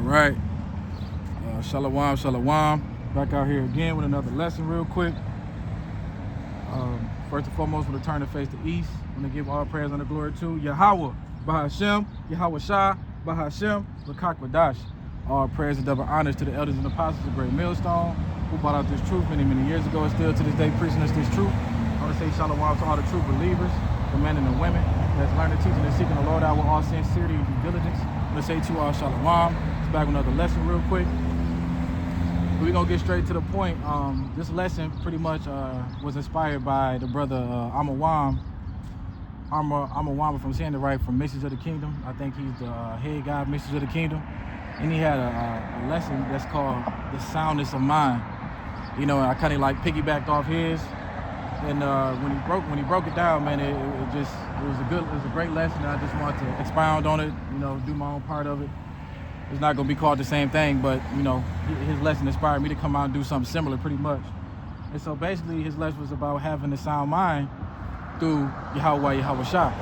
right. Shalom, shalom. Back out here again with another lesson real quick. First and foremost, we're going to turn the face to east. I'm going to give all praise and the glory to Yahweh, Bahashem, Yahweh Shah, Bahashem, Lakak Wadash. All praise and double honors to the elders and apostles of Great Millstone, who brought out this truth many, many years ago and still to this day preaching us this truth. I want to say shalom to all the true believers, the men and the women that's learning, teaching, and seeking the Lord out with all sincerity and due diligence. I'm going to say to all shalom. It's back with another lesson real quick. We're going to get straight to the point. This lesson pretty much was inspired by the brother Amawam from saying it right, from Missions of the Kingdom. I think he's the head guy of Missions of the Kingdom. And he had a lesson that's called The Soundness of Mind. You know, I kind of like piggybacked off his. And when he broke it down, man, it was a great lesson. I just wanted to expound on it, you know, do my own part of it. It's not going to be called the same thing, but, you know, his lesson inspired me to come out and do something similar pretty much. And so basically his lesson was about having a sound mind through Yahweh Shah.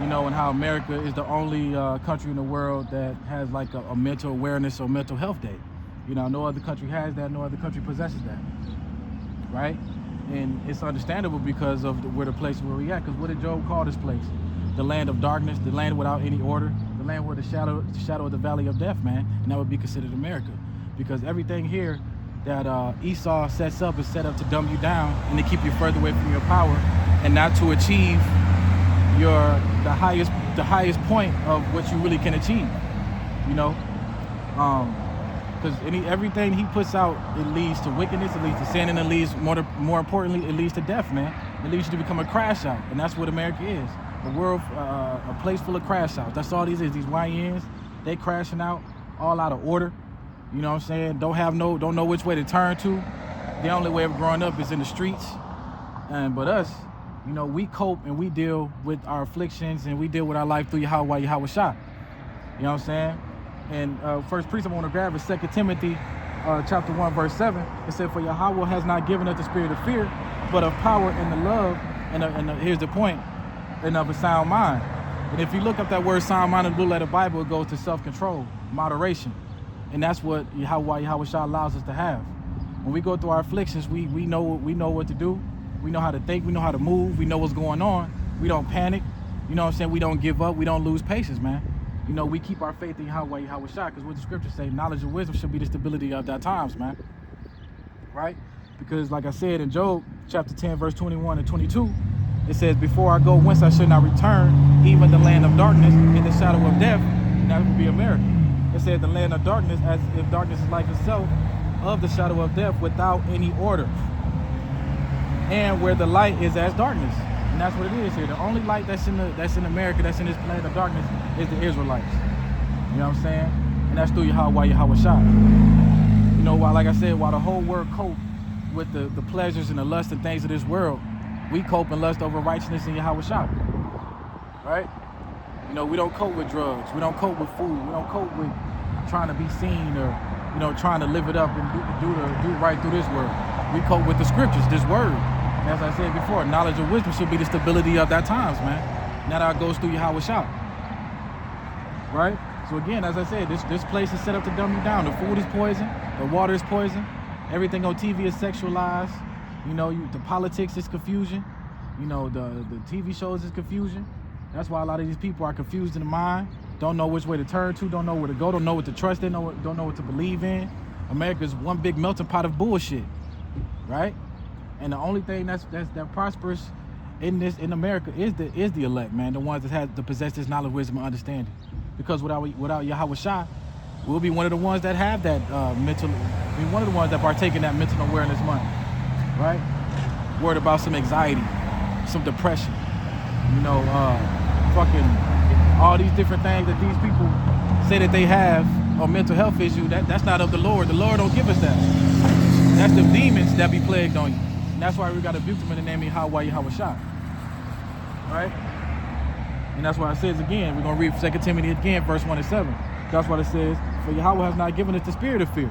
You know, and how America is the only country in the world that has like a mental awareness or mental health day. You know, no other country has that, no other country possesses that, right? And it's understandable because of we're the place where we at. Because what did Job call this place? The land of darkness, the land without any order, the land where the shadow of the valley of death, man. And that would be considered America. Because everything here that Esau sets up is set up to dumb you down and to keep you further away from your power and not to achieve the highest point of what you really can achieve, you know, because everything he puts out, it leads to wickedness, it leads to sin, and it leads more importantly, it leads to death, man. It leads you to become a crash out, and that's what America is. A world, a place full of crash outs. That's all these is. These YNs, they crashing out, all out of order. You know what I'm saying? Don't know which way to turn to. The only way of growing up is in the streets, but us. You know, we cope and we deal with our afflictions and we deal with our life through Yahweh Shah. You know what I'm saying? And first precept I want to grab is 2 Timothy chapter 1, verse 7. It said, "For Yahweh has not given us the spirit of fear, but of power and the love," and here's the point, and of a sound mind. And if you look up that word sound mind in the blue letter Bible, it goes to self-control, moderation. And that's what Yahweh Shah allows us to have. When we go through our afflictions, we know what to do. We know how to think, we know how to move, we know what's going on. We don't panic, you know what I'm saying? We don't give up, we don't lose patience, man. You know, we keep our faith in Yahweh Shah, because what the scriptures say, knowledge and wisdom should be the stability of our times, man. Right? Because like I said in Job chapter 10, verse 21 and 22, it says, "Before I go whence I should not return, even the land of darkness and the shadow of death," and that would be America. It said the land of darkness, as if darkness is life itself, of the shadow of death without any order. And where the light is as darkness, and that's what it is here. The only light that's in America, that's in this land of darkness, is the Israelites. You know what I'm saying? And that's through Yahweh Shah. You know, while the whole world cope with the pleasures and the lust and things of this world, we cope and lust over righteousness in Yahweh Shah. Right? You know, we don't cope with drugs. We don't cope with food. We don't cope with trying to be seen or, you know, trying to live it up and do right through this world. We cope with the scriptures, this word. As I said before, knowledge and wisdom should be the stability of that times, man. And that all goes through Yahweh Shah. Right? So again, as I said, this place is set up to dumb you down. The food is poison, the water is poison, everything on TV is sexualized. You know, the politics is confusion. You know, the TV shows is confusion. That's why a lot of these people are confused in the mind, don't know which way to turn to, don't know where to go, don't know what to trust in, don't know what to believe in. America's one big melting pot of bullshit, right? And the only thing that prospers in America is the elect, man, the ones that have to possess this knowledge, wisdom, and understanding. Because without Yahweh Shah, we'll be one of the ones that have that one of the ones that partake in that mental awareness month, right? Worried about some anxiety, some depression, you know, fucking all these different things that these people say that they have, or mental health issue. That's not of the Lord. The Lord don't give us that. That's the demons that be plagued on you. And that's why we got to rebuke them in the name of Yahweh Shah. Right? And that's why it says again, we're going to read 2 Timothy again, verse 1 and 7. That's what it says, "For Yahweh has not given us the spirit of fear,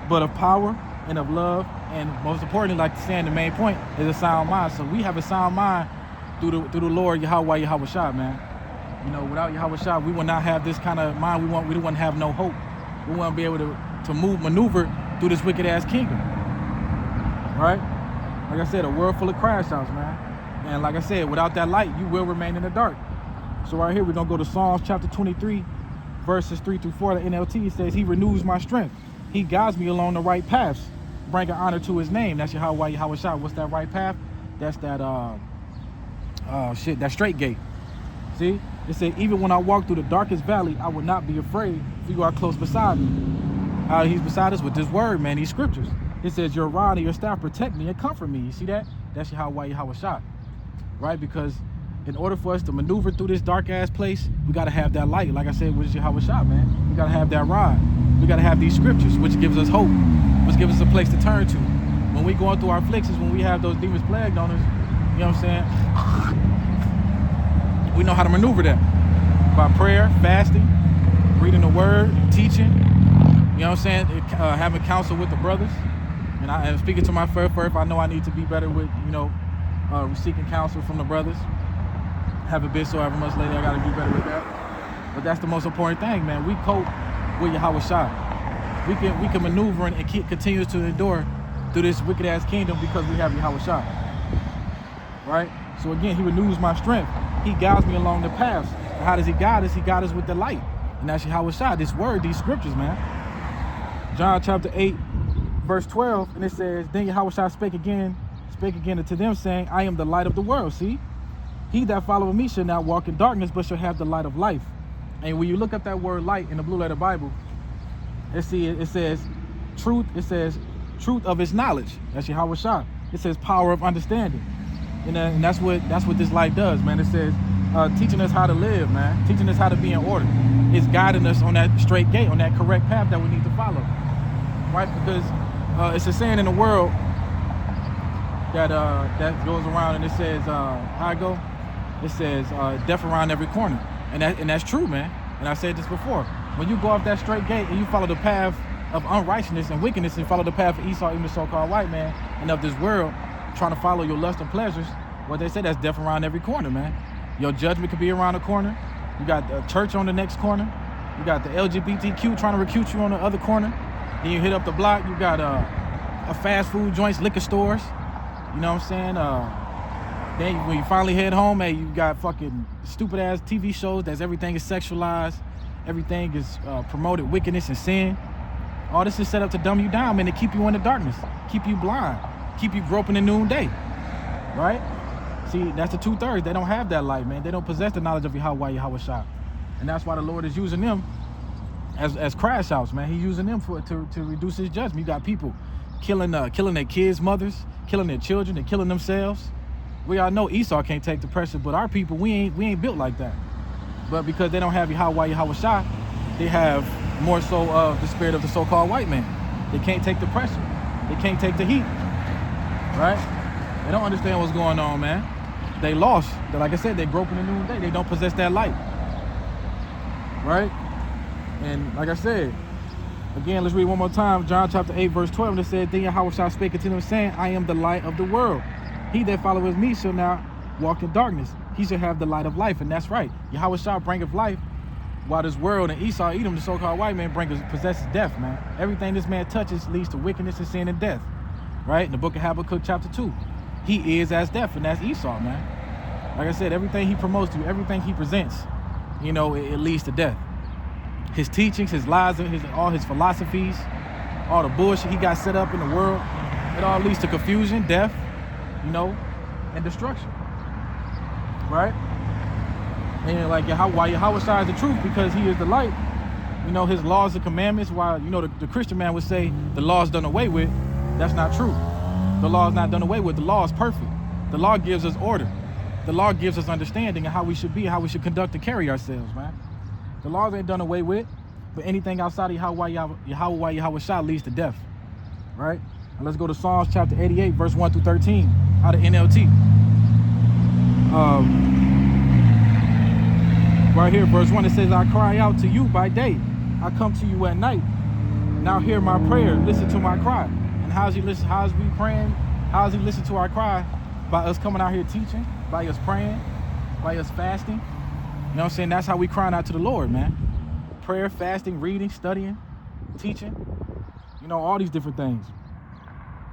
but of power and of love," and most importantly, like saying the main point, is a sound mind. So we have a sound mind through the Lord Yahweh Shah, man. You know, without Yahweh Shah, we will not have this kind of mind. We wouldn't have no hope. we want to be able to maneuver through this wicked ass kingdom, right? Like I said, a world full of crash outs, man. And like I said, without that light, you will remain in the dark. So right here, we're going to go to Psalms chapter 23, verses 3 through 4. The NLT says, he renews my strength. He guides me along the right paths, bringing honor to his name. That's Yahweh Shah. What's that right path? That's that, that straight gate. See? It said, even when I walk through the darkest valley, I will not be afraid, for you are close beside me. How he's beside us with this word, man, these scriptures. It says, your rod and your staff protect me and comfort me. You see that? That's Yahweh Shah. Right? Because in order for us to maneuver through this dark ass place, we got to have that light. Like I said, with Yahweh Shah, man. We got to have that rod. We got to have these scriptures, which gives us hope, which gives us a place to turn to. When we going through our afflictions, when we have those demons plagued on us, you know what I'm saying? We know how to maneuver that by prayer, fasting, reading the word, teaching, you know what I'm saying? Having counsel with the brothers. And I'm speaking to my first, I know I need to be better with, you know, seeking counsel from the brothers. Haven't been so ever much lately. I got to be better with that. But that's the most important thing, man. We cope with Yahweh Shah. We can maneuver and continue to endure through this wicked ass kingdom because we have Yahweh Shah. Right? So again, he renews my strength. He guides me along the paths. And how does he guide us? He guides us with the light. And that's Yahweh Shah. This word, these scriptures, man. John chapter 8, verse 12, and it says, then Yahweh Shah spake again unto them, saying, I am the light of the world. See? He that followeth me shall not walk in darkness, but shall have the light of life. And when you look up that word light in the Blue Letter Bible, it says truth. It says truth of his knowledge. That's Yahweh Shah. It says power of understanding. And that's what this light does, man. It says teaching us how to live, man. Teaching us how to be in order. It's guiding us on that straight gate, on that correct path that we need to follow. Right? Because it's a saying in the world that goes around, and it says how it go? It says death around every corner, and that's true, man. And I said this before. When you go off that straight gate and you follow the path of unrighteousness and wickedness, and follow the path of Esau, even the so-called white man, and of this world, trying to follow your lust and pleasures, what they say, that's death around every corner, man. Your judgment could be around the corner. You got the church on the next corner. You got the LGBTQ trying to recruit you on the other corner. Then you hit up the block. You got a fast food joints, liquor stores. You know what I'm saying? Then when you finally head home, hey, you got fucking stupid ass TV shows that's everything is sexualized, everything is promoted wickedness and sin. All this is set up to dumb you down, man, to keep you in the darkness, keep you blind, keep you groping in noonday, right? See, that's the 2/3. They don't have that light, man. They don't possess the knowledge of Yahweh Shah, and that's why the Lord is using them as crash outs, man. He's using them to reduce his judgment. You got people killing their kids' mothers, killing their children, and killing themselves. We all know Esau can't take the pressure, but our people, we ain't built like that. But because they don't have Yahweh Shah, they have more so of the spirit of the so-called white man. They can't take the pressure. They can't take the heat, right? They don't understand what's going on, man. They lost. Like I said, they're groping in noonday. They don't possess that light, right? And like I said, again, let's read one more time. John chapter 8, verse 12. And it said, then Yahweh Shah spake unto them, saying, I am the light of the world. He that followeth me shall not walk in darkness. He shall have the light of life. And that's right. Yahweh Shah bringeth life, while this world and Esau, Edom, the so-called white man, possesses death, man. Everything this man touches leads to wickedness and sin and death, right? In the book of Habakkuk chapter 2, he is as death, and that's Esau, man. Like I said, everything he promotes to you, everything he presents, you know, it leads to death. His teachings, his lies, all his philosophies, all the bullshit he got set up in the world, it all leads to confusion, death, you know, and destruction, right? And like Yahweh Shah is the truth because he is the light. You know, his laws and commandments, while, you know, the Christian man would say the law is done away with, that's not true. The law is not done away with. The law is perfect. The law gives us order. The law gives us understanding of how we should be, how we should conduct and carry ourselves, man. The laws ain't done away with, but anything outside of Yahweh Shah leads to death, right? Now let's go to Psalms chapter 88, verse 1 through 13, out of NLT. Right here, verse 1, it says, I cry out to you by day. I come to you at night. Now hear my prayer. Listen to my cry. And how's he listen? How's we praying? How's he listen to our cry? By us coming out here teaching, by us praying, by us fasting. You know what I'm saying? That's how we crying out to the Lord, man. Prayer, fasting, reading, studying. teaching, you know, all these different things.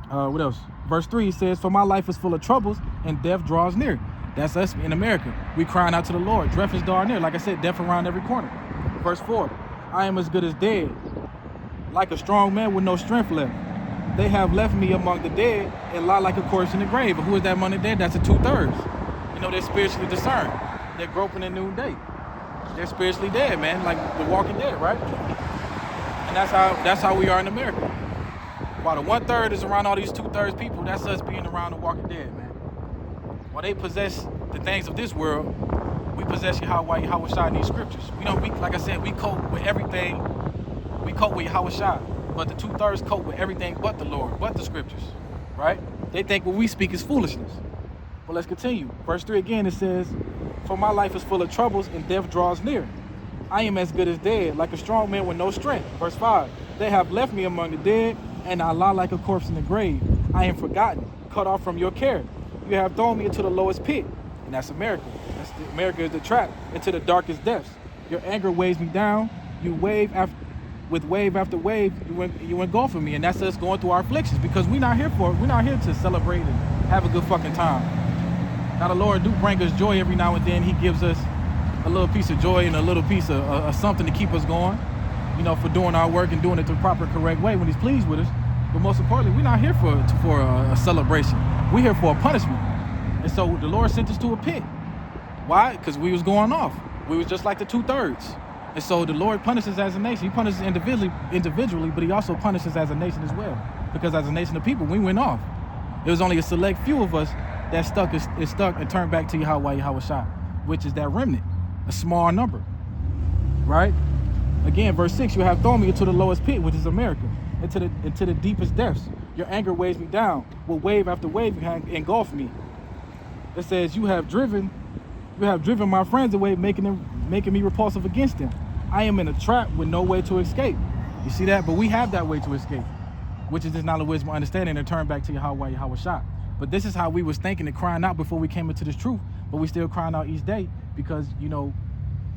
What else? Verse 3 says, for my life is full of troubles and death draws near. That's us in America. We crying out to the Lord. Death is drawn near. Like I said, death around every corner. Verse 4, I am as good as dead, like a strong man with no strength left. They have left me among the dead and lie like a corpse in the grave. But who is that among the dead? That's the 2/3. You know, they're spiritually discerned. They're groping in noonday. They're spiritually dead, man, like the Walking Dead, right? And that's how we are in America. While the 1/3 is around all these 2/3 people, that's us being around the Walking Dead, man. While they possess the things of this world, we possess Yahweh Shai in these scriptures. You know, like I said, we cope with everything. We cope with Yahweh Shai, but the 2/3 cope with everything but the Lord, but the scriptures, right? They think what we speak is foolishness. But let's continue. Verse 3 again, it says, for my life is full of troubles and death draws near. I am as good as dead, like a strong man with no strength. Verse 5, they have left me among the dead, and I lie like a corpse in the grave. I am forgotten, cut off from your care. You have thrown me into the lowest pit, and that's America. America is the trap, into the darkest depths. Your anger weighs me down. You wave after wave, you engulf me, and that's us going through our afflictions, because we're not here to celebrate and have a good fucking time. Now the Lord do bring us joy every now and then. He gives us a little piece of joy and a little piece of something to keep us going, you know, for doing our work and doing it the proper, correct way when he's pleased with us. But most importantly, we're not here for a celebration. We're here for a punishment. And so the Lord sent us to a pit. Why? Because we was going off. We was just like the 2/3. And so the Lord punishes as a nation. He punishes individually, but he also punishes as a nation as well. Because as a nation of people, we went off. It was only a select few of us that is stuck and turned back to Yahweh Shai, which is that remnant, a small number, right? Again, verse 6, you have thrown me into the lowest pit, which is America, into the deepest depths. Your anger weighs me down. With wave after wave, you have engulfed me. It says, you have driven my friends away, making me repulsive against them. I am in a trap with no way to escape. You see that? But we have that way to escape, which is this knowledge, wisdom, understanding, and turn back to Yahweh Shai. But this is how we was thinking and crying out before we came into this truth. But we still crying out each day because, you know,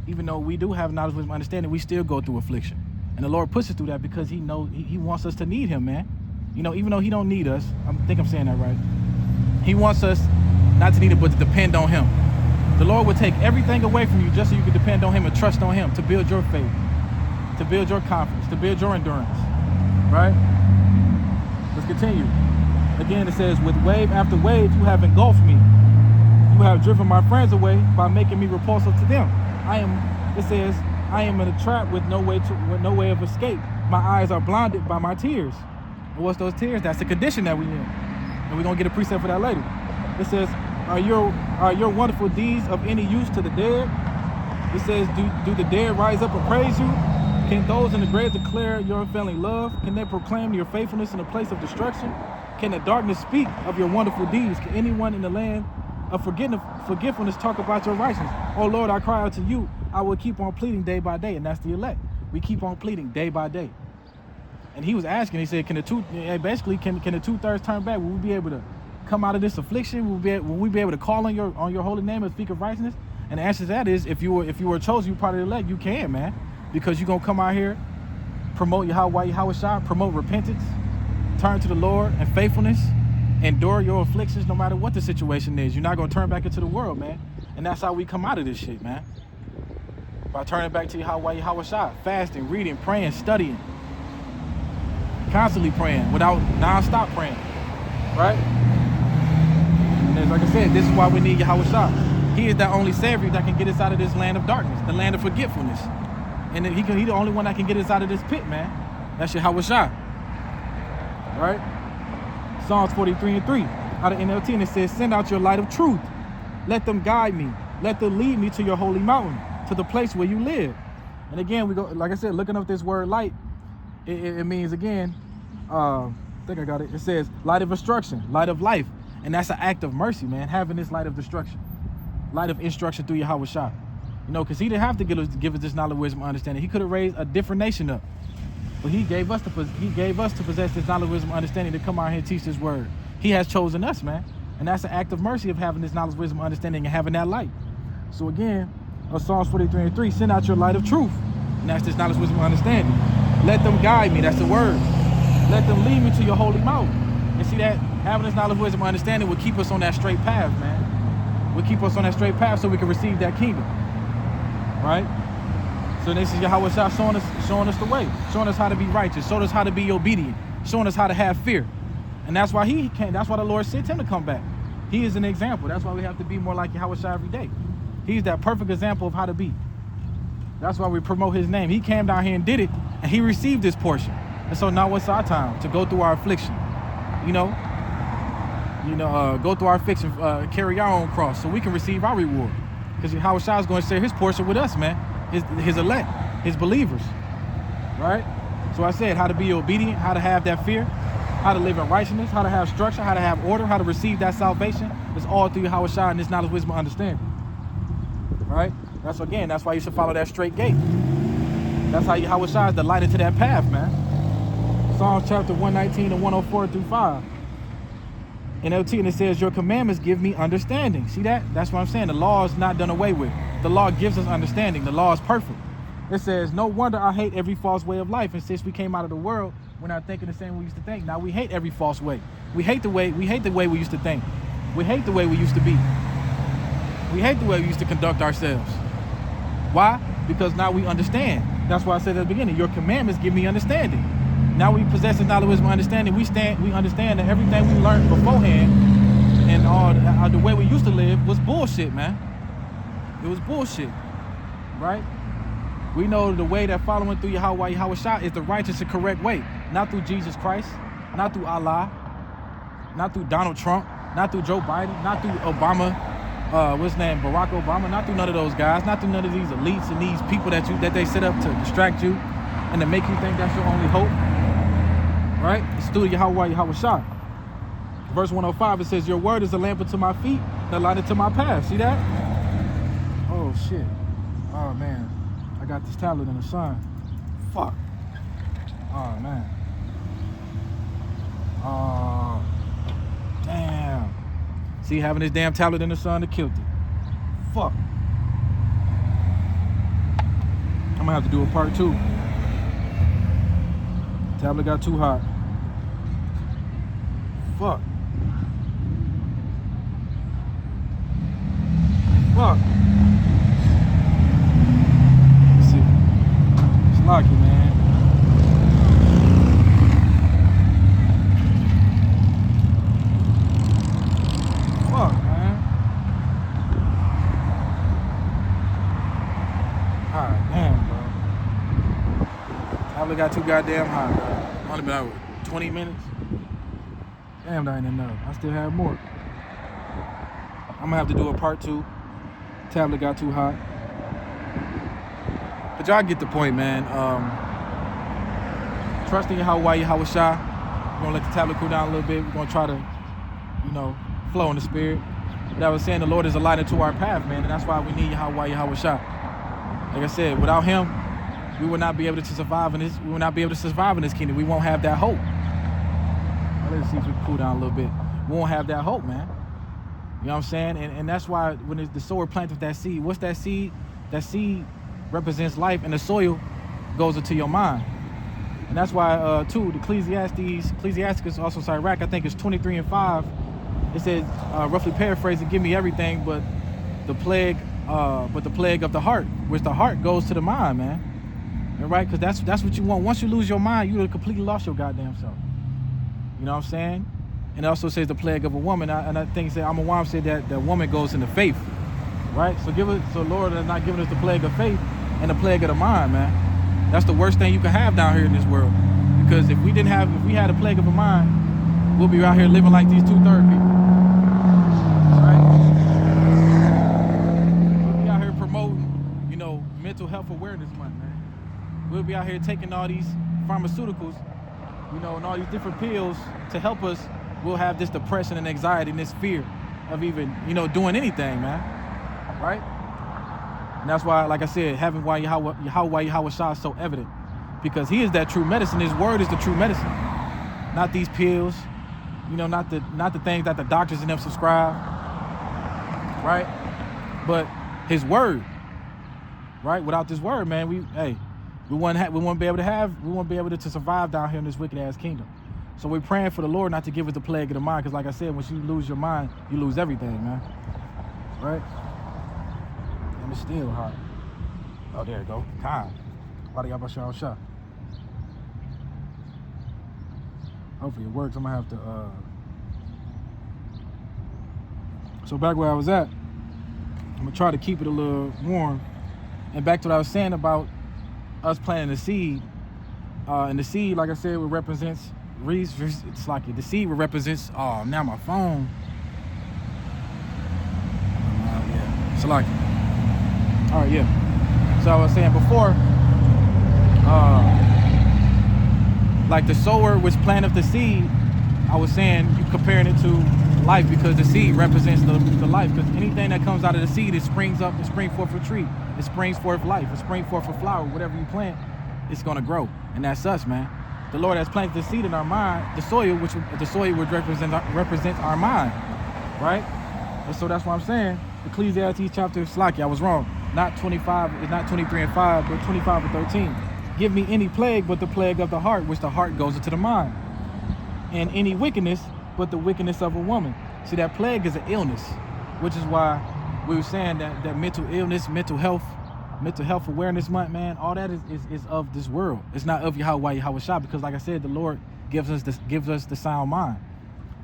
even though we do have knowledge, wisdom, understanding, we still go through affliction. And the Lord puts us through that because he knows he wants us to need him, man. You know, even though he don't need us, I think I'm saying that right. He wants us not to need it, but to depend on him. The Lord will take everything away from you just so you can depend on him and trust on him to build your faith, to build your confidence, to build your endurance, right? Let's continue. Again, it says, with wave after wave, you have engulfed me. You have driven my friends away by making me repulsive to them. I am in a trap with no way of escape. My eyes are blinded by my tears. And what's those tears? That's the condition that we're in. And we're going to get a precept for that later. It says, are your wonderful deeds of any use to the dead? It says, do the dead rise up and praise you? Can those in the grave declare your unfailing love? Can they proclaim your faithfulness in a place of destruction? Can the darkness speak of your wonderful deeds? Can anyone in the land of forgetfulness talk about your righteousness? Oh Lord, I cry out to you. I will keep on pleading day by day. And that's the elect. We keep on pleading day by day. And he was asking, he said, can the 2/3 turn back? Will we be able to come out of this affliction? Will we be able to call on your holy name and speak of righteousness? And the answer to that is, if you were chosen, you part of the elect, you can, man. Because you're going to come out here, promote Yahweh Shai, promote repentance, turn to the Lord and faithfulness, endure your afflictions no matter what the situation is. You're not going to turn back into the world, man. And that's how we come out of this shit, man. By turning back to Yahweh Shai, fasting, reading, praying, studying, constantly praying, without non-stop praying, right? And like I said, this is why we need Yahweh Shai. He is the only Savior that can get us out of this land of darkness, the land of forgetfulness. And he's the only one that can get us out of this pit, man. That's Yahweh Shai. Right? Psalms 43:3 out of NLT, and it says, send out your light of truth. Let them guide me. Let them lead me to your holy mountain, to the place where you live. And again, we go, like I said, looking up this word light, it means, again, I think I got it. It says light of instruction, light of life. And that's an act of mercy, man, having this light of destruction, light of instruction through Yahweh Shai. You know, because he didn't have to give us this knowledge, wisdom, understanding. He could have raised a different nation up. But he gave us to possess this knowledge, wisdom, understanding to come out here and teach this word. He has chosen us, man. And that's an act of mercy of having this knowledge, wisdom, understanding, and having that light. So again, Psalms 43:3, send out your light of truth. And that's this knowledge, wisdom, understanding. Let them guide me. That's the word. Let them lead me to your holy mount. And see that having this knowledge, wisdom, and understanding will keep us on that straight path, man. Will keep us on that straight path so we can receive that kingdom. Right? So this is Yahweh Shah showing us the way, showing us how to be righteous, showing us how to be obedient, showing us how to have fear. And that's why he came. That's why the Lord sent him to come back. He is an example. That's why we have to be more like Yahweh Shah every day. He's that perfect example of how to be. That's why we promote his name. He came down here and did it, and he received this portion. And so now it's our time to go through our affliction. Go through our affliction, carry our own cross, so we can receive our reward. Because Yahweh Shah is going to share his portion with us, man. His elect, his believers, right? So I said how to be obedient, how to have that fear, how to live in righteousness, how to have structure, how to have order, how to receive that salvation. It's all through Yahweh Shah and this knowledge, wisdom, and understanding, right? That's why you should follow that straight gate. That's how Yahweh Shah is the light into that path, man. Psalms chapter 119 and 104 through 5. NLT, and it says, your commandments give me understanding. See that? That's what I'm saying. The law is not done away with. The law gives us understanding. The law is perfect. It says, no wonder I hate every false way of life. And since we came out of the world, we're not thinking the same way we used to think. Now we hate every false way. We hate the way we used to think. We hate the way we used to be. We hate the way we used to conduct ourselves. Why? Because now we understand. That's why I said at the beginning, your commandments give me understanding. Now we possess the knowledge, wisdom, understanding. We understand that everything we learned beforehand and all the way we used to live was bullshit, man. It was bullshit, right? We know the way that following through Yahweh Shah is the righteous and correct way. Not through Jesus Christ, not through Allah, not through Donald Trump, not through Joe Biden, not through Obama, Barack Obama, not through none of those guys, not through none of these elites and these people that they set up to distract you and to make you think that's your only hope. Right? It's through Yahweh Shah. Verse 105, it says, your word is a lamp unto my feet and a light unto my path. See that? Oh, shit. Oh, man. I got this tablet in the sun. Fuck. Oh, man. Oh, damn. See, having this damn tablet in the sun, it killed it. Fuck. I'm gonna have to do a part 2. Tablet got too hot. Fuck. Fuck. Let's see. It's lucky, man. Fuck, man. God damn, bro. Tablet got too goddamn hot, bro. Only been out 20 minutes. Damn, that ain't enough. I still have more. I'm gonna have to do a part 2. Tablet got too hot. But y'all get the point, man. Trusting Yahweh Shah. We're gonna let the tablet cool down a little bit. We're gonna try to, flow in the spirit. But I was saying the Lord is a light into our path, man, and that's why we need Yahweh Shah. Like I said, without him, we will not be able to survive in this. We will not be able to survive in this kingdom. We won't have that hope. Let's see if we can cool down a little bit. We won't have that hope, man. You know what I'm saying? And that's why when the sower planted that seed, what's that seed? That seed represents life, and the soil goes into your mind. And that's why, too, the Ecclesiasticus, also Sirach, I think it's 23 and 5. It says, roughly paraphrasing, give me everything but the plague of the heart, which the heart goes to the mind, man. And right? Because that's what you want. Once you lose your mind, you have completely lost your goddamn self. You know what I'm saying? And it also says the plague of a woman. And I think Amawam said that the woman goes into faith, right? So Lord has not given us the plague of faith and the plague of the mind, man. That's the worst thing you can have down here in this world. Because if we had a plague of a mind, we'll be out here living like these 2/3 people, right? We'll be out here promoting, Mental Health Awareness Month, man. We'll be out here taking all these pharmaceuticals, and all these different pills to help us. We'll have this depression and anxiety and this fear of even, doing anything, man. Right? And that's why, like I said, having Yahweh Shah is so evident. Because he is that true medicine. His word is the true medicine. Not these pills, not the things that the doctors and them subscribe. Right? But his word. Right? Without this word, man, We won't be able to survive down here in this wicked ass kingdom. So we're praying for the Lord not to give us the plague of the mind, because like I said, once you lose your mind, you lose everything, man. Right? And it's still hot. Oh, there you go. Time. Shot. Hopefully it works. I'm gonna have to so back where I was at, I'm gonna try to keep it a little warm. And back to what I was saying about us planting the seed. And the seed, like I said, represents it's like the seed represents now my phone. Yeah. So like, all right, yeah. So I was saying before, like the sower which planteth the seed, I was saying you comparing it to life, because the seed represents the life. Because anything that comes out of the seed, it springs forth a tree. It springs forth life. It springs forth a flower. Whatever you plant, it's gonna grow. And that's us, man. The Lord has planted the seed in our mind, the soil which represents our mind, right? And so that's what I'm saying. Ecclesiastes chapter, Slaki, I was wrong. Not 25, it's not 23 and 5, but 25 and 13. Give me any plague but the plague of the heart, which the heart goes into the mind. And any wickedness but the wickedness of a woman. See, that plague is an illness, which is why we were saying that mental illness, mental health awareness month, man, all that is of this world. It's not of Yahweh Yahushua, because like I said, the Lord gives us the sound mind.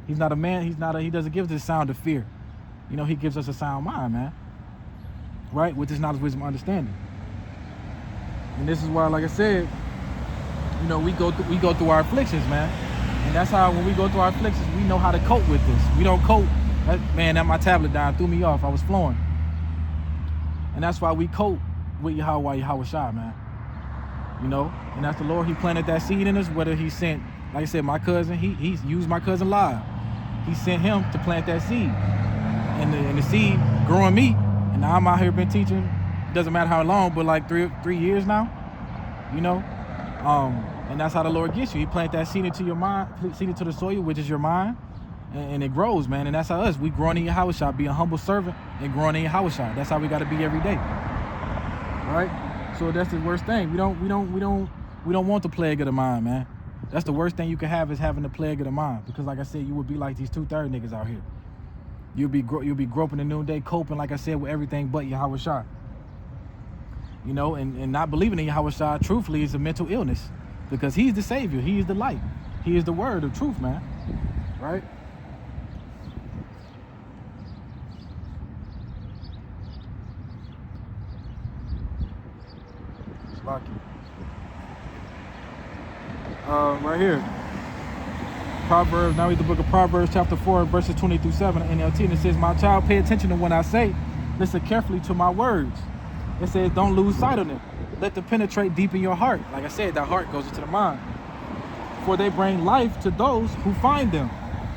He's not a man, he doesn't give us the sound of fear. You know, he gives us a sound mind, man. Right? With this knowledge, wisdom, understanding. And this is why, like I said, you know, we go through our afflictions, man. And that's how, when we go through our afflictions, we know how to cope with this. We don't cope. That my tablet down threw me off. I was flowing. And that's why we cope with Yahweh Yahushua, man. You know, and that's the Lord. He planted that seed in us. Whether he sent, like I said, my cousin, he used my cousin live. He sent him to plant that seed, and the seed growing me. And now I'm out here been teaching. It doesn't matter how long, but like three years now. You know, and that's how the Lord gets you. He plant that seed into your mind, seed into the soil, which is your mind, and it grows, man. And that's how we growing in Yahushua, be a humble servant and growing in Yahushua. That's how we got to be every day. Right? So that's the worst thing. We don't want the plague of the mind, man. That's the worst thing you can have, is having the plague of the mind. Because like I said, you would be like these 2/3 niggas out here. You'll be groping the noonday, coping, like I said, with everything but Yahushua. You know, and not believing in Yahushua, truthfully, is a mental illness. Because he's the savior, he is the light, he is the word of truth, man. Right? Lucky. Right here, Proverbs. Now read the book of Proverbs, chapter 4, verses 20 through 7, NLT, and it says, "My child, pay attention to what I say. Listen carefully to my words." It says, "Don't lose sight of them. Let them penetrate deep in your heart." Like I said, that heart goes into the mind. "For they bring life to those who find them,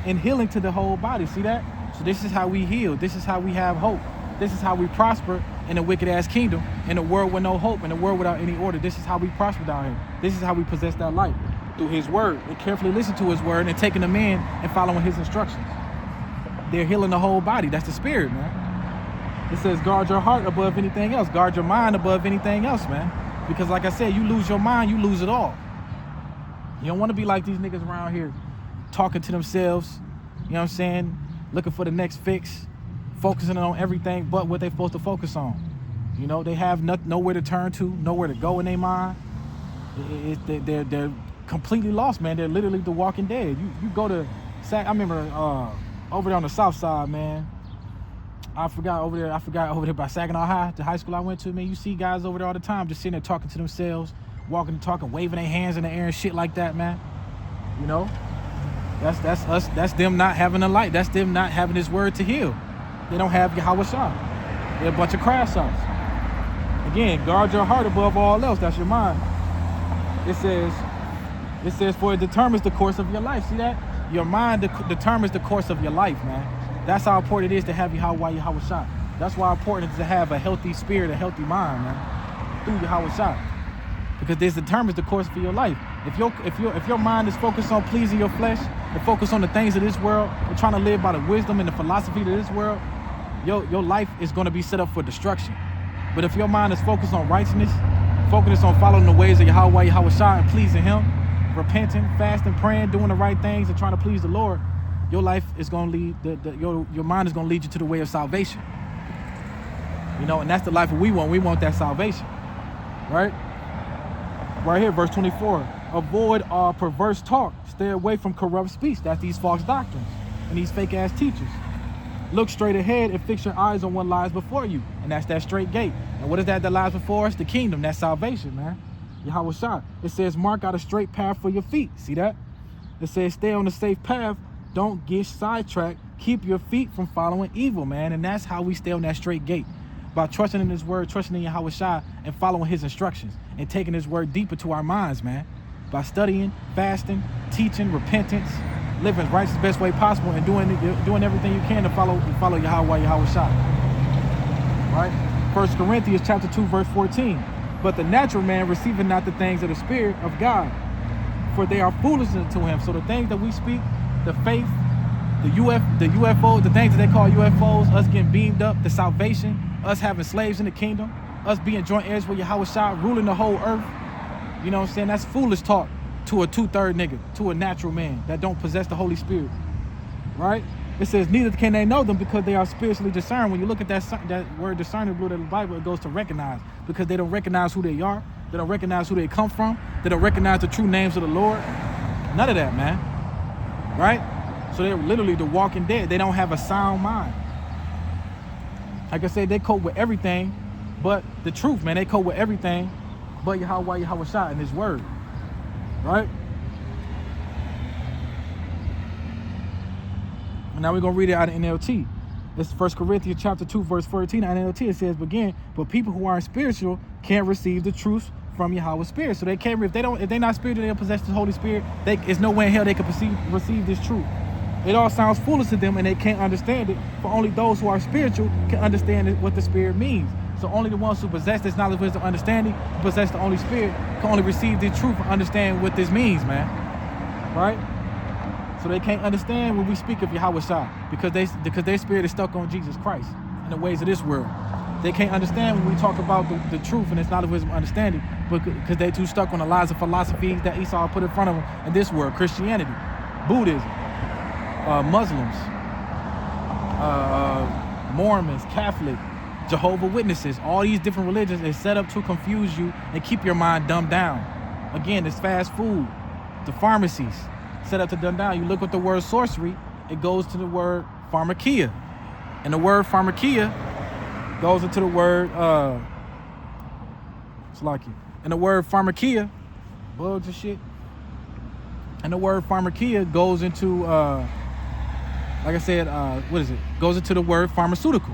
and healing to the whole body." See that? So this is how we heal. This is how we have hope. This is how we prosper in a wicked ass kingdom, in a world with no hope, in a world without any order. This is how we prosper down here. This is how we possess that light, through his word, and carefully listen to his word and taking them in and following his instructions. They're healing the whole body. That's the spirit, man. It says, guard your heart above anything else. Guard your mind above anything else, man. Because like I said, you lose your mind, you lose it all. You don't want to be like these niggas around here talking to themselves, you know what I'm saying? Looking for the next fix, focusing on everything but what they're supposed to focus on. You know, they have nowhere to turn to, nowhere to go in their mind. They're completely lost, man. They're literally the walking dead. You go to I remember over there on the south side, man. I forgot over there by Saginaw High, the high school I went to, man. You see guys over there all the time just sitting there talking to themselves, walking and talking, waving their hands in the air and shit like that, man. You know? That's us. That's them not having a light. That's them not having his word to heal. They don't have Yahushua. They're a bunch of crash outs. Again, guard your heart above all else. That's your mind. It says, for it determines the course of your life. See that? Your mind determines the course of your life, man. That's how important it is to have Yahweh Yahushua. That's why important it is to have a healthy spirit, a healthy mind, man, through Yahushua. Because this determines the course for your life. If your mind is focused on pleasing your flesh and focused on the things of this world and trying to live by the wisdom and the philosophy of this world, your life is going to be set up for destruction. But if your mind is focused on righteousness, focus on following the ways of Yahweh Yahawashi and pleasing him, repenting, fasting, praying, doing the right things, and trying to please the Lord, your life is going to lead, your mind is going to lead you to the way of salvation. You know, and that's the life that we want. We want that salvation, right? Right here, verse 24. Avoid all perverse talk. Stay away from corrupt speech. That's these false doctrines and these fake ass teachers. Look straight ahead and fix your eyes on what lies before you. And that's that straight gate. And what is that lies before us? The kingdom. That's salvation, man. Yahawashi. It says, mark out a straight path for your feet. See that? It says, stay on the safe path. Don't get sidetracked. Keep your feet from following evil, man. And that's how we stay on that straight gate. By trusting in his word, trusting in Yahawashi, and following his instructions, and taking his word deeper to our minds, man. By studying, fasting, teaching, repentance, living righteous best way possible, and doing everything you can to follow Yahweh Yahawashi. Right? 1 Corinthians chapter 2, verse 14. But the natural man receiveth not the things of the Spirit of God, for they are foolishness to him. So the things that we speak, the faith, the UFO, the things that they call UFOs, us getting beamed up, the salvation, us having slaves in the kingdom, us being joint heirs with Yahawashi, ruling the whole earth. You know what I'm saying? That's foolish talk to a two-third nigga, to a natural man that don't possess the Holy Spirit. Right? It says, neither can they know them because they are spiritually discerned. When you look at that word discern in the Bible, it goes to recognize, because they don't recognize who they are. They don't recognize who they come from. They don't recognize the true names of the Lord. None of that, man. Right? So they're literally the walking dead. They don't have a sound mind. Like I said, they cope with everything but the truth, man. They cope with everything but Yahweh Yahawashi and his word. Right? And now we're going to read it out of NLT. It's 1 Corinthians chapter 2, verse 14. Out of NLT, it says, but people who aren't spiritual can't receive the truth from Yahweh's Spirit. So they can't, if they're not spiritual, they don't possess the Holy Spirit, there's no way in hell they can receive this truth. It all sounds foolish to them and they can't understand it. For only those who are spiritual can understand what the Spirit means. So only the ones who possess this knowledge, wisdom, understanding, who possess the Holy Spirit, can only receive the truth and understand what this means, man. Right? So they can't understand when we speak of Yahawashi because their spirit is stuck on Jesus Christ and the ways of this world. They can't understand when we talk about the truth and its knowledge, wisdom, understanding, because they're too stuck on the lies of philosophies that Esau put in front of them in this world. Christianity, Buddhism, Muslims, Mormons, Catholic, Jehovah's Witnesses. All these different religions is set up to confuse you and keep your mind dumbed down. Again, it's fast food, the pharmacies set up to dumb down. You look at the word sorcery, it goes to the word pharmakia. And the word pharmakia goes into the word, and the word pharmakia, bugs and shit. And the word pharmakia goes into, like I said, goes into the word pharmaceutical,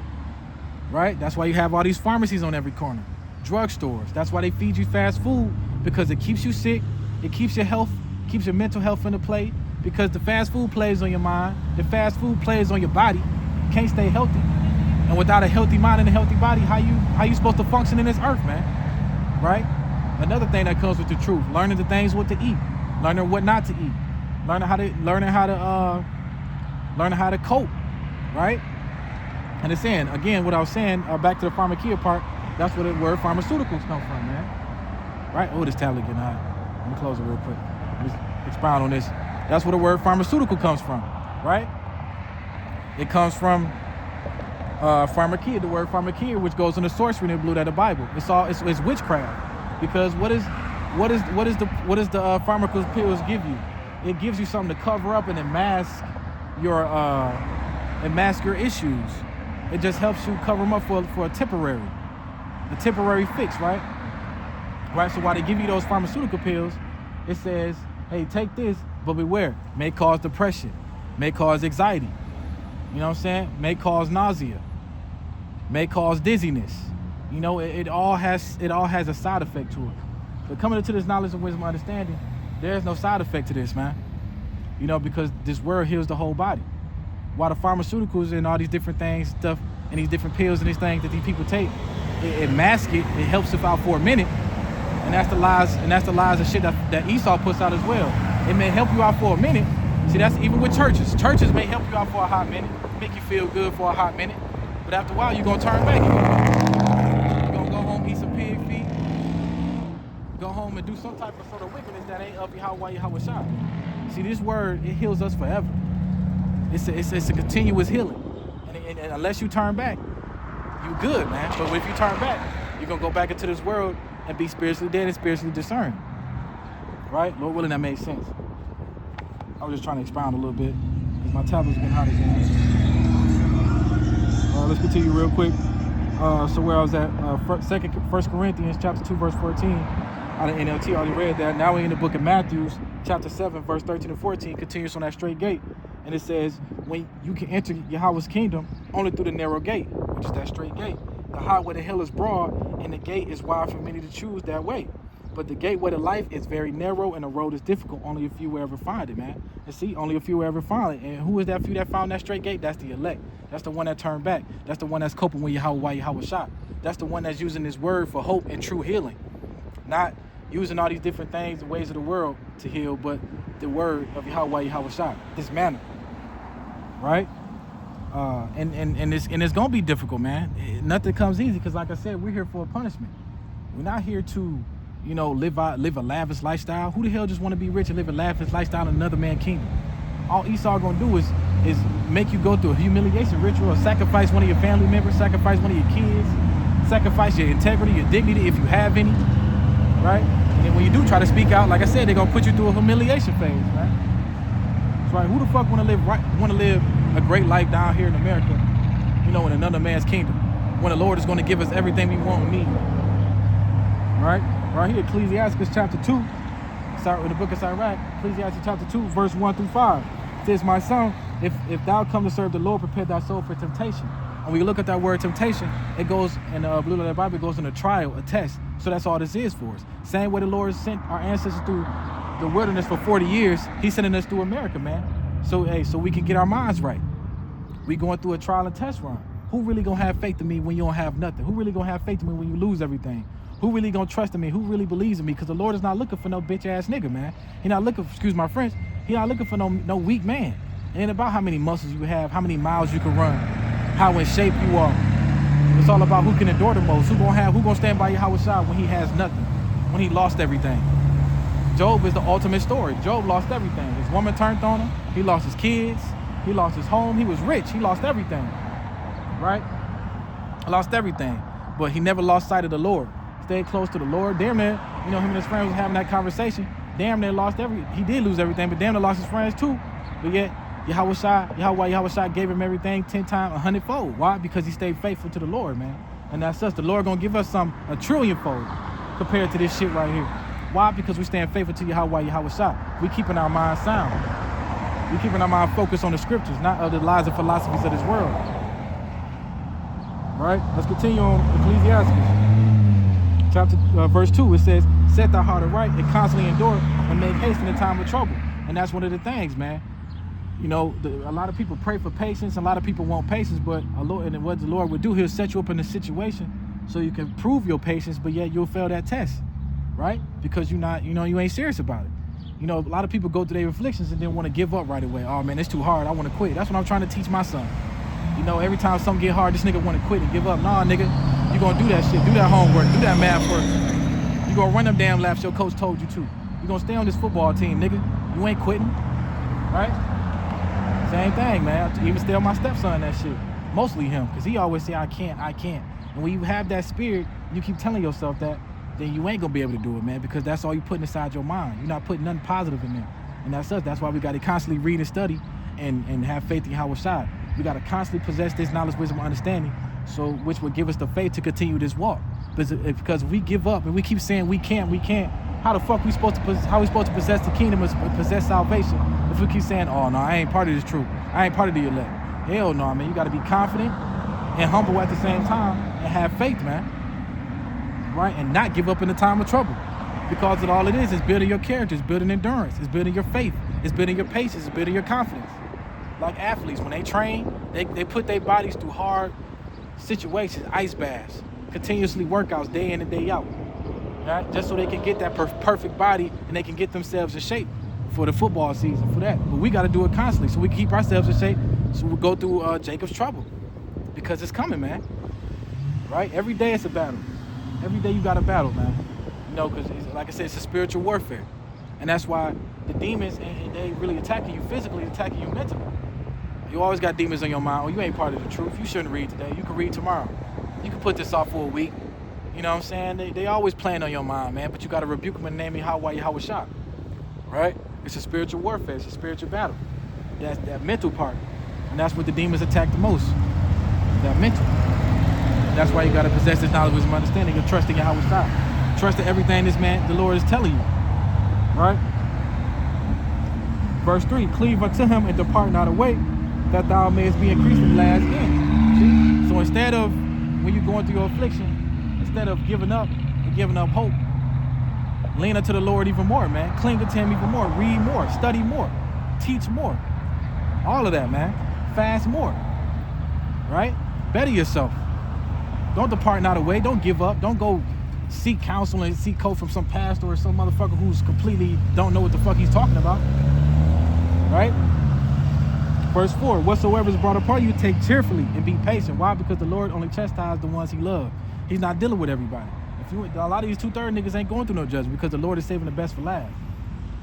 right? That's why you have all these pharmacies on every corner, drugstores. That's why they feed you fast food, because it keeps you sick, it keeps your health, keeps your mental health into play, because the fast food plays on your mind, the fast food plays on your body. You can't stay healthy. And without a healthy mind and a healthy body, how you supposed to function in this earth, man? Right? Another thing that comes with the truth, learning the things what to eat, learning what not to eat, learning how to cope, right? And it's saying, again, what I was saying, back to the pharmakia part, that's where the word pharmaceuticals come from, man. Right? Oh, this tablet getting hot. Let me close it real quick. Let me expound on this. That's where the word pharmaceutical comes from, right? It comes from pharmakia, the word pharmakia, which goes into sorcery in the blue of the Bible. It's witchcraft, because what is the pharmaceutical pills give you? It gives you something to cover up and then mask your issues. It just helps you cover them up for a temporary fix, right? Right. So while they give you those pharmaceutical pills, it says, hey, take this, but beware. May cause depression, may cause anxiety. You know what I'm saying? May cause nausea, may cause dizziness. You know, it all has a side effect to it. But coming into this knowledge and wisdom and understanding, there's no side effect to this, man. You know, because this word heals the whole body. While the pharmaceuticals and all these different things, stuff, and these different pills and these things that these people take, it masks it, it helps it out for a minute. And that's the lies and shit that Esau puts out as well. It may help you out for a minute. See, that's even with churches. Churches may help you out for a hot minute, make you feel good for a hot minute, but after a while, you're going to turn back. You're going to go home, eat some pig feet, and do some type of sort of wickedness that ain't of Yahweh Yahawashi. See, this word, it heals us forever. It's a continuous healing. And unless you turn back, you good, man. But if you turn back, you're going to go back into this world and be spiritually dead and spiritually discerned. Right? Lord willing, that made sense. I was just trying to expound a little bit because my tablet's getting hot again. Let's continue real quick. So where I was at, 1 Corinthians chapter 2, verse 14. Out of NLT, already read that. Now we're in the book of Matthew, chapter 7, verse 13 and 14. Continues on that straight gate. And it says, when you can enter Yahweh's kingdom only through the narrow gate, which is that straight gate. The highway to hell is broad, and the gate is wide for many to choose that way. But the gateway to life is very narrow, and the road is difficult. Only a few will ever find it, man. And see, only a few will ever find it. And who is that few that found that straight gate? That's the elect. That's the one that turned back. That's the one that's coping with Yahweh Yahawashi. That's the one that's using this word for hope and true healing. Not using all these different things, the ways of the world to heal, but the word of Yahweh Yahawashi, his manner. Right? And it's gonna be difficult, man. Nothing comes easy because, like I said, we're here for a punishment. We're not here to, you know, live a lavish lifestyle. Who the hell just want to be rich and live a lavish lifestyle in another man's kingdom? All Esau gonna do is make you go through a humiliation ritual, or sacrifice one of your family members, sacrifice one of your kids, sacrifice your integrity, your dignity, if you have any, right? And then when you do try to speak out, like I said, they're gonna put you through a humiliation phase, right? That's right. Who the fuck want to live a great life down here in America, you know, in another man's kingdom, when the Lord is going to give us everything we want and need? Right? Right here, Ecclesiastes chapter 2, in the book of Sirach, Ecclesiastes chapter 2, verse 1 through 5. It says, my son, if thou come to serve the Lord, prepare thy soul for temptation. And when you look at that word temptation, it goes in the Blue Letter Bible, it goes in a trial, a test. So that's all this is for us. Same way the Lord sent our ancestors through the wilderness for 40 years, he's sending us through America, man. So, hey, so we can get our minds right. We going through a trial and test run. Who really gonna have faith in me when you don't have nothing? Who really gonna have faith in me when you lose everything? Who really gonna trust in me? Who really believes in me? Because the Lord is not looking for no bitch ass nigga, man. He not looking, excuse my French, he not looking for no weak man. It ain't about how many muscles you have, how many miles you can run, how in shape you are. It's all about who can endure the most, who gonna stand by Yahawashi when he has nothing, when he lost everything. Job is the ultimate story. Job lost everything. His woman turned on him. He lost his kids. He lost his home. He was rich. He lost everything. Right? Lost everything. But he never lost sight of the Lord. Stayed close to the Lord. Damn near, you know, him and his friends was having that conversation. Damn near lost he did lose everything, but damn near lost his friends too. But yet, Yahawashi gave him everything 10 times, 100-fold. Why? Because he stayed faithful to the Lord, man. And that's us. The Lord gonna give us a trillion-fold compared to this shit right here. Why? Because we stand faithful to Yahawashi. We keeping our mind sound. We keeping our mind focused on the scriptures, not of the lies and philosophies of this world. Right? Let's continue on Ecclesiastes. Chapter verse 2, it says, set thy heart aright and constantly endure and make haste in the time of trouble. And that's one of the things, man. You know, a lot of people pray for patience. A lot of people want patience, but and what the Lord would do, he'll set you up in a situation so you can prove your patience, but yet you'll fail that test. Right? Because you ain't serious about it. You know, a lot of people go through their afflictions and then want to give up right away. Oh man, it's too hard. I want to quit. That's what I'm trying to teach my son. You know, every time something get hard, this nigga want to quit and give up. Nah, nigga, you gonna do that shit. Do that homework. Do that math work. You gonna run them damn laps your coach told you to. You gonna stay on this football team, nigga. You ain't quitting. Right? Same thing, man. I even tell my stepson that shit. Mostly him, because he always say, I can't. And when you have that spirit, you keep telling yourself that, then you ain't gonna be able to do it, man, because that's all you putting inside your mind. You're not putting nothing positive in there. And that's us. That's why we got to constantly read and study and have faith in Yahawashi. We got to constantly possess this knowledge, wisdom, and understanding, so which will give us the faith to continue this walk. Because we give up and we keep saying we can't, how the fuck we supposed to possess the kingdom and possess salvation if we keep saying, oh no, I ain't part of this truth, I ain't part of the elect? Hell no, man. You got to be confident and humble at the same time and have faith, man. Right? And not give up in the time of trouble, because all it is building your character, it's building endurance, it's building your faith, it's building your patience, it's building your confidence. Like athletes, when they train, they put their bodies through hard situations, ice baths, continuously workouts day in and day out, right? Just so they can get that perfect body and they can get themselves in shape for the football season, for that. But we got to do it constantly so we can keep ourselves in shape, so we go through Jacob's trouble, because it's coming, man. Right? Every day it's a battle. Every day you got a battle, man. You know, because like I said, it's a spiritual warfare. And that's why the demons, and they really attacking you physically, attacking you mentally. You always got demons on your mind. Oh, you ain't part of the truth. You shouldn't read today. You can read tomorrow. You can put this off for a week. You know what I'm saying? They always playing on your mind, man. But you got to rebuke them in the name of Yahweh Shah. Right? It's a spiritual warfare. It's a spiritual battle. That's that mental part. And that's what the demons attack the most. That mental. That's why you got to possess this knowledge, wisdom, understanding, and trust in Yahweh Shah. Trust in everything this man, the Lord, is telling you. Right? Verse 3, cleave unto him and depart not away, that thou mayest be increased in last end. See? So instead of, when you're going through your affliction, instead of giving up and giving up hope, lean unto the Lord even more, man. Cling to him even more. Read more. Study more. Teach more. All of that, man. Fast more. Right? Better yourself. Don't depart not away. Don't give up. Don't go seek counsel and seek coach from some pastor or some motherfucker who's completely don't know what the fuck he's talking about. Right? Verse 4, whatsoever is brought upon you, take cheerfully and be patient. Why? Because the Lord only chastises the ones he loves. He's not dealing with everybody. A lot of these 2/3 niggas ain't going through no judgment because the Lord is saving the best for last.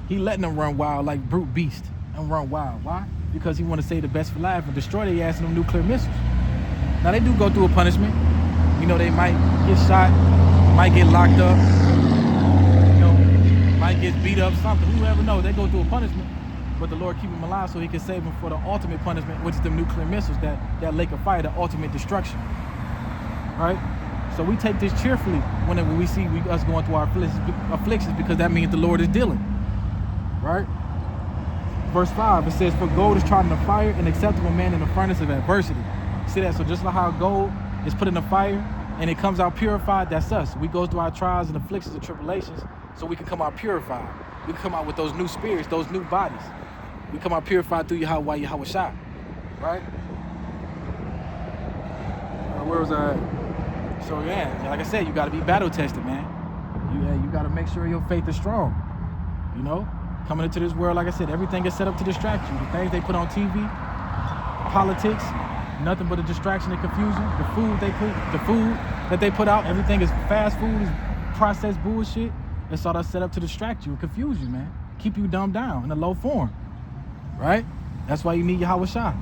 He letting them run wild like brute beast and run wild. Why? Because he want to save the best for last and destroy their ass in them nuclear missiles. Now they do go through a punishment. You know, they might get shot, might get locked up, you know, might get beat up, something. You never know. They go through a punishment. But the Lord keep them alive so he can save them for the ultimate punishment, which is the nuclear missiles, that lake of fire, the ultimate destruction. Right? So we take this cheerfully when we see us going through our afflictions, because that means the Lord is dealing. Right? Verse 5, it says, for gold is tried in the fire, an acceptable man in the furnace of adversity. See that? So just like how gold is put in the fire and it comes out purified, that's us. We go through our trials and afflictions and tribulations so we can come out purified. We can come out with those new spirits, those new bodies. We come out purified through Yahweh Shah. Right? Where was I? So yeah, like I said, you got to be battle tested, man. You got to make sure your faith is strong. You know, coming into this world, like I said, everything is set up to distract you. The things they put on TV, politics, nothing but a distraction and confusion. The food that they put out, everything is fast food, is processed bullshit. It's all that's set up to distract you and confuse you, man. Keep you dumbed down in a low form. Right? That's why you need Yahweh Shah.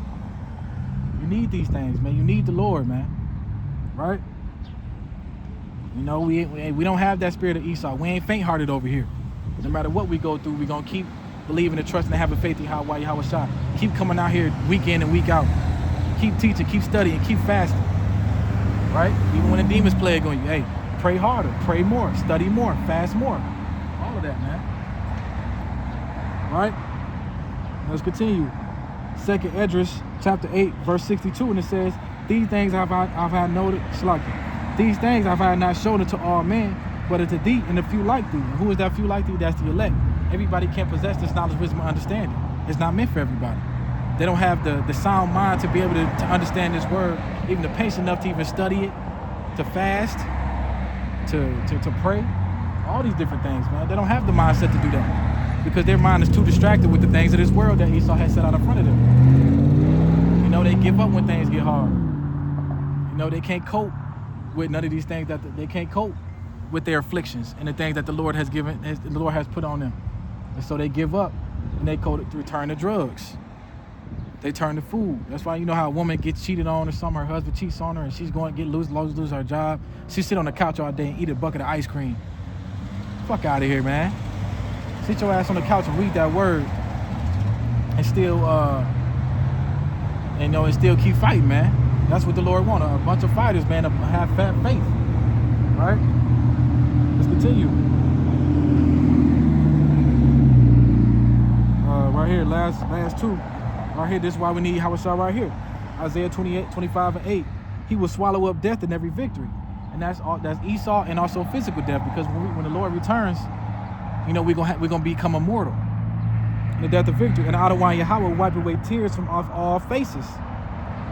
You need these things, man. You need the Lord, man. Right? You know, we don't have that spirit of Esau. We ain't faint-hearted over here. No matter what we go through, we're going to keep believing and trusting and having faith in Yahweh Shah. Keep coming out here week in and week out. Keep teaching, keep studying, keep fasting. Right? Even when the demons plague on you, hey, pray harder, pray more, study more, fast more. All of that, man. Right? Let's continue. 2nd Esdras, chapter 8, verse 62, and it says, these things I've had noted, these things I've had not shown unto all men, but unto thee and a few like thee. And who is that few like thee? That's the elect. Everybody can't possess this knowledge, wisdom, and understanding. It's not meant for everybody. They don't have the sound mind to be able to understand this word, even the patience enough to even study it, to fast, to pray, all these different things, man. They don't have the mindset to do that because their mind is too distracted with the things of this world that Esau has set out in front of them. You know, they give up when things get hard. You know, they can't cope with none of these things, that they can't cope with their afflictions and the things that the Lord has given, the Lord has put on them. And so they give up and they return to drugs. They turn to food. That's why you know how a woman gets cheated on or something, her husband cheats on her and she's going to lose her job. She sit on the couch all day and eat a bucket of ice cream. Fuck out of here, man. Sit your ass on the couch and read that word and still, and still keep fighting, man. That's what the Lord wants. A bunch of fighters, man, to have fat faith. Right? Let's continue. Right here, last two. Right here, this is why we need Yahweh Shah right here. Isaiah 28, 25, and 8. He will swallow up death in every victory. And that's Esau and also physical death, because when the Lord returns, you know, we're gonna become immortal. In the death of victory. And Adonai Yahweh will wipe away tears from off all faces.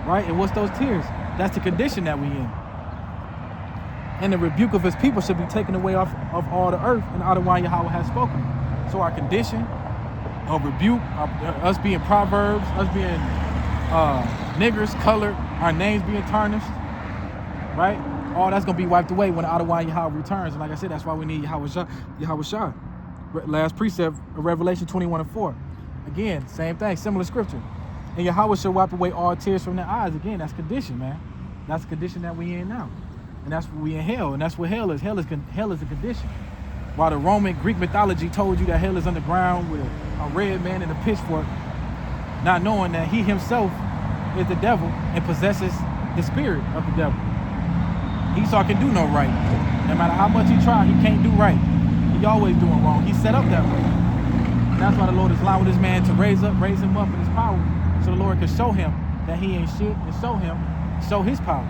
Right? And what's those tears? That's the condition that we in. And the rebuke of his people should be taken away off of all the earth, and Adonai Yahweh has spoken. So our condition of rebuke, us being proverbs, us being niggers, colored, our names being tarnished, right? all that's going to be wiped away when Adonai Yahweh returns. And like I said, that's why we need Yahweh Shai. Last precept of Revelation 21:4. Again, same thing, similar scripture. And Yahweh shall wipe away all tears from their eyes. Again, that's condition, man. That's the condition that we in now. And that's what we in hell. And that's what hell is. Hell is a condition. While the Roman Greek mythology told you that hell is underground with a red man and a pitchfork, not knowing that he himself is the devil and possesses the spirit of the devil. Esau can do no right. No matter how much he tries, he can't do right. He always doing wrong. He's set up that way. And that's why the Lord is allowing this man to raise him up in his power, so the Lord can show him that he ain't shit and show his power.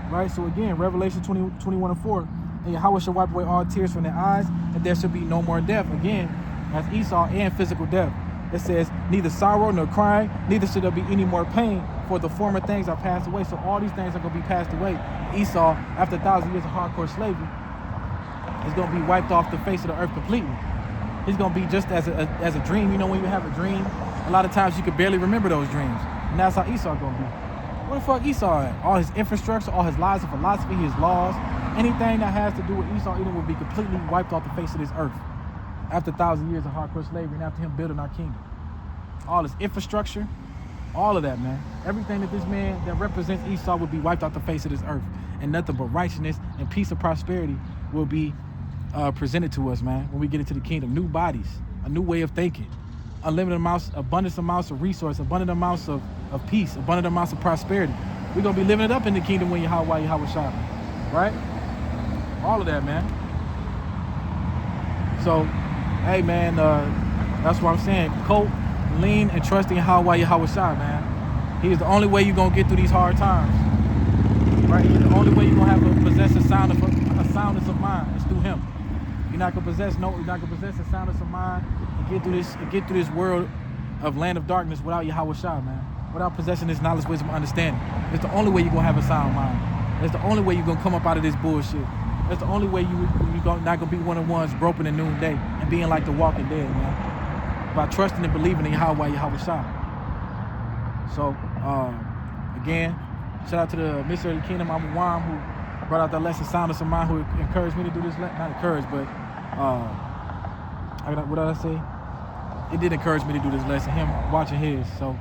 Right? So again, Revelation 21:4, and Yahweh shall wipe away all tears from their eyes, and there shall be no more death. Again, that's Esau and physical death. It says, neither sorrow nor crying, neither should there be any more pain, for the former things are passed away. So all these things are going to be passed away. Esau, after 1,000 years of hardcore slavery, is going to be wiped off the face of the earth completely. He's going to be just as a dream. You know, when you have a dream, a lot of times you can barely remember those dreams. And that's how Esau going to be. What the fuck Esau at? All his infrastructure, all his lies of philosophy, his laws, anything that has to do with Esau Edom will be completely wiped off the face of this earth after 1,000 years of hardcore slavery and after him building our kingdom. All his infrastructure, all of that, man. Everything that this man that represents Esau will be wiped off the face of this earth, and nothing but righteousness and peace and prosperity will be presented to us, man, when we get into the kingdom. New bodies, a new way of thinking, unlimited amounts, abundant amounts of resource, abundant amounts of peace, abundant amounts of prosperity. We're going to be living it up in the kingdom when Yahweh Shai, right? All of that, man. So, hey, man, that's what I'm saying. Colt, lean and trust in Yahweh Shai, man. He is the only way you're going to get through these hard times, right? He's the only way you're going to possess a soundness of mind. It's through him. You're not gonna possess a soundness of mind and get through this world of land of darkness without Yahweh Shai, man. Without possessing this knowledge, wisdom, understanding. It's the only way you're gonna have a sound mind. It's the only way you're gonna come up out of this bullshit. It's the only way you're not gonna be one of the ones groping in noonday and being like the Walking Dead, man. By trusting and believing in Yahweh Shai. So, again, shout out to the Mystery of the Kingdom, I'm Wam, who brought out that lesson, soundness of mind, who encouraged me to do this. Not encouraged, but what did I say? It did encourage me to do this lesson, him watching his. So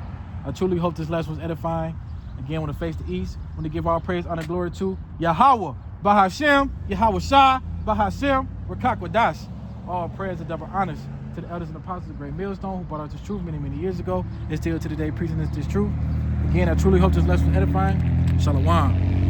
I truly hope this lesson was edifying. Again, I want to face the east. I want to give all praise, honor, glory to Yahweh, Bahashem, Yahweh Shai, Bahashem, Rakak Wadash. All prayers and double honors to the elders and apostles of Great Millstone who brought out this truth many, many years ago. And still to the day preaching this truth. Again, I truly hope this lesson was edifying. Shalom.